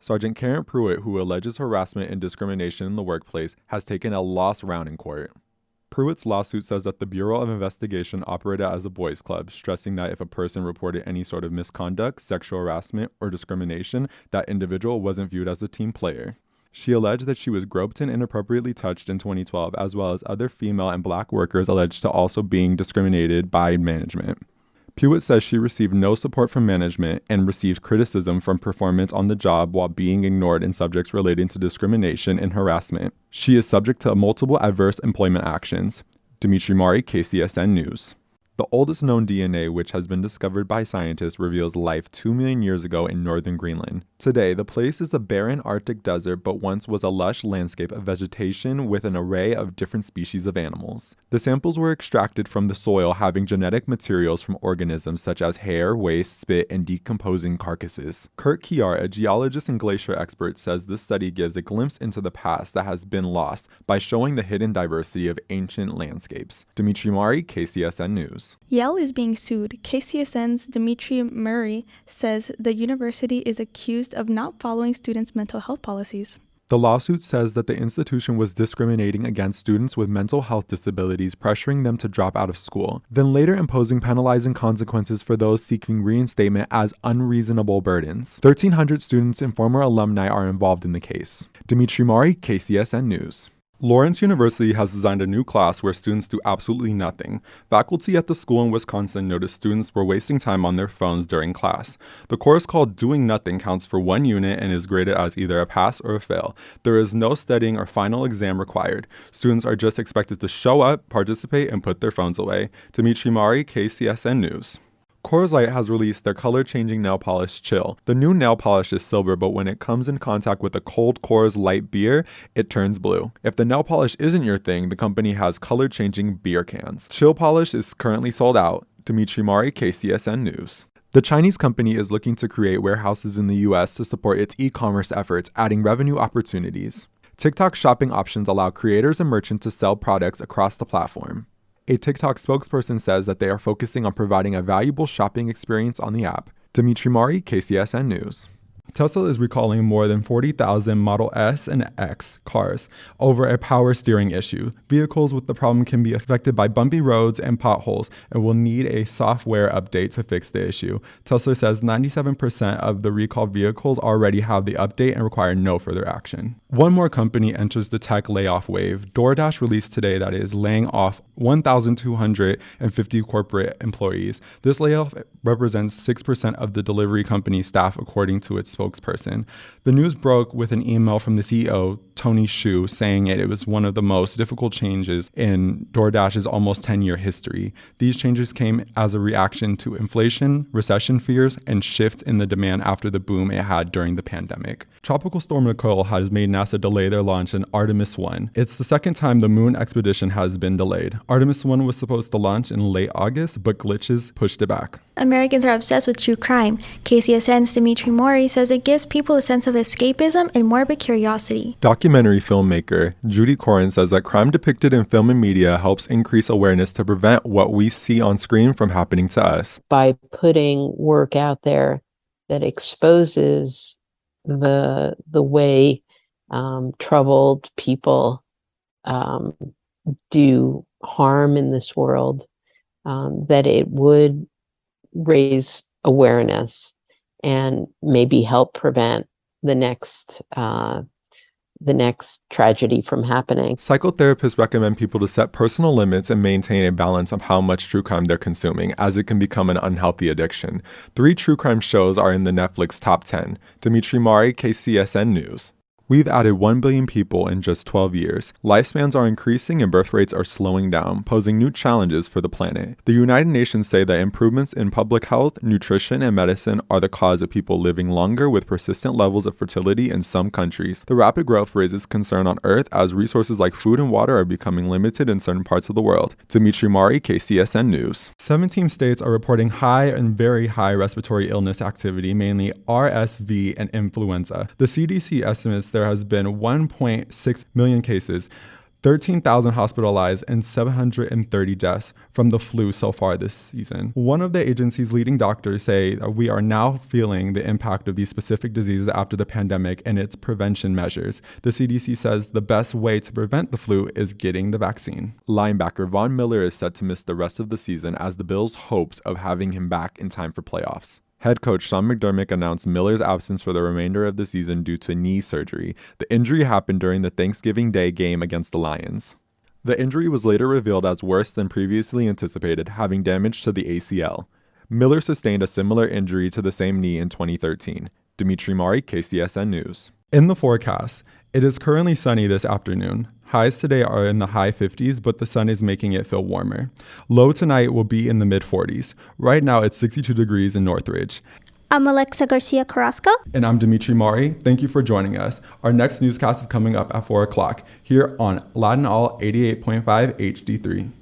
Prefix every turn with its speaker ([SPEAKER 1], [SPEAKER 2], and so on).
[SPEAKER 1] Sergeant Karen Pruitt, who alleges harassment and discrimination in the workplace, has taken a lost round in court. Pruitt's lawsuit says that the Bureau of Investigation operated as a boys' club, stressing that if a person reported any sort of misconduct, sexual harassment, or discrimination, that individual wasn't viewed as a team player. She alleged that she was groped and inappropriately touched in 2012, as well as other female and black workers alleged to also being discriminated by management. Pruitt says she received no support from management and received criticism from performance on the job while being ignored in subjects relating to discrimination and harassment. She is subject to multiple adverse employment actions. Dimitri Maurry, KCSN News. The oldest known DNA, which has been discovered by scientists, reveals life 2 million years ago in northern Greenland. Today, the place is a barren Arctic desert, but once was a lush landscape of vegetation with an array of different species of animals. The samples were extracted from the soil, having genetic materials from organisms such as hair, waste, spit, and decomposing carcasses. Kurt Kiar, a geologist and glacier expert, says this study gives a glimpse into the past that has been lost by showing the hidden diversity of ancient landscapes. Dimitri Maurry, KCSN News.
[SPEAKER 2] Yale is being sued. KCSN's Dimitri Maurry says the university is accused of not following students' mental health policies.
[SPEAKER 1] The lawsuit says that the institution was discriminating against students with mental health disabilities, pressuring them to drop out of school, then later imposing penalizing consequences for those seeking reinstatement as unreasonable burdens. 1,300 students and former alumni are involved in the case. Dimitri Maurry, KCSN News. Lawrence University has designed a new class where students do absolutely nothing. Faculty at the school in Wisconsin noticed students were wasting time on their phones during class. The course called Doing Nothing counts for 1 unit and is graded as either a pass or a fail. There is no studying or final exam required. Students are just expected to show up, participate, and put their phones away. Dimitri Maurry, KCSN News. Coors Light has released their color-changing nail polish Chill. The new nail polish is silver, but when it comes in contact with a cold Coors Light beer, it turns blue. If the nail polish isn't your thing, the company has color-changing beer cans. Chill polish is currently sold out. Dimitri Maurry, KCSN News. The Chinese company is looking to create warehouses in the U.S. to support its e-commerce efforts, adding revenue opportunities. TikTok shopping options allow creators and merchants to sell products across the platform. A TikTok spokesperson says that they are focusing on providing a valuable shopping experience on the app. Dimitri Maurry, KCSN News. Tesla is recalling more than 40,000 Model S and X cars over a power steering issue. Vehicles with the problem can be affected by bumpy roads and potholes and will need a software update to fix the issue. Tesla says 97% of the recalled vehicles already have the update and require no further action. One more company enters the tech layoff wave. DoorDash released today that it is laying off 1,250 corporate employees. This layoff represents 6% of the delivery company's staff, according to its spokesperson. The news broke with an email from the CEO, Tony Xu, saying it was one of the most difficult changes in DoorDash's almost 10-year history. These changes came as a reaction to inflation, recession fears, and shifts in the demand after the boom it had during the pandemic. Tropical Storm Nicole has made NASA delay their launch in Artemis 1. It's the second time the moon expedition has been delayed. Artemis 1 was supposed to launch in late August, but glitches pushed it back.
[SPEAKER 3] Americans are obsessed with true crime. KCSN's Dimitri Maurry says it gives people a sense of escapism and morbid curiosity.
[SPEAKER 1] Documentary filmmaker Judy Corin says that crime depicted in film and media helps increase awareness to prevent what we see on screen from happening to us.
[SPEAKER 4] By putting work out there that exposes the way troubled people do harm in this world, that it would raise awareness and maybe help prevent the next tragedy from happening.
[SPEAKER 1] Psychotherapists recommend people to set personal limits and maintain a balance of how much true crime they're consuming, as it can become an unhealthy addiction. 3 true crime shows are in the Netflix top 10. Dimitri Maurry, KCSN News. We've added 1 billion people in just 12 years. Lifespans are increasing and birth rates are slowing down, posing new challenges for the planet. The United Nations say that improvements in public health, nutrition, and medicine are the cause of people living longer with persistent levels of fertility in some countries. The rapid growth raises concern on Earth as resources like food and water are becoming limited in certain parts of the world. Dimitri Maurry, KCSN News. 17 states are reporting high and very high respiratory illness activity, mainly RSV and influenza. The CDC estimates there has been 1.6 million cases, 13,000 hospitalized and 730 deaths from the flu so far this season. One of the agency's leading doctors say that we are now feeling the impact of these specific diseases after the pandemic and its prevention measures. The CDC says the best way to prevent the flu is getting the vaccine. Linebacker Von Miller is set to miss the rest of the season as the Bills' hopes of having him back in time for playoffs. Head coach Sean McDermott announced Miller's absence for the remainder of the season due to knee surgery. The injury happened during the Thanksgiving Day game against the Lions. The injury was later revealed as worse than previously anticipated, having damage to the ACL. Miller sustained a similar injury to the same knee in 2013. Dimitri Maurry, KCSN News. In the forecast, it is currently sunny this afternoon. Highs today are in the high 50s, but the sun is making it feel warmer. Low tonight will be in the mid-40s. Right now, it's 62 degrees in Northridge.
[SPEAKER 5] I'm Alexa Garcia Carrasco.
[SPEAKER 1] And I'm Dimitri Maurry. Thank you for joining us. Our next newscast is coming up at 4 o'clock here on Latin All 88.5 HD3.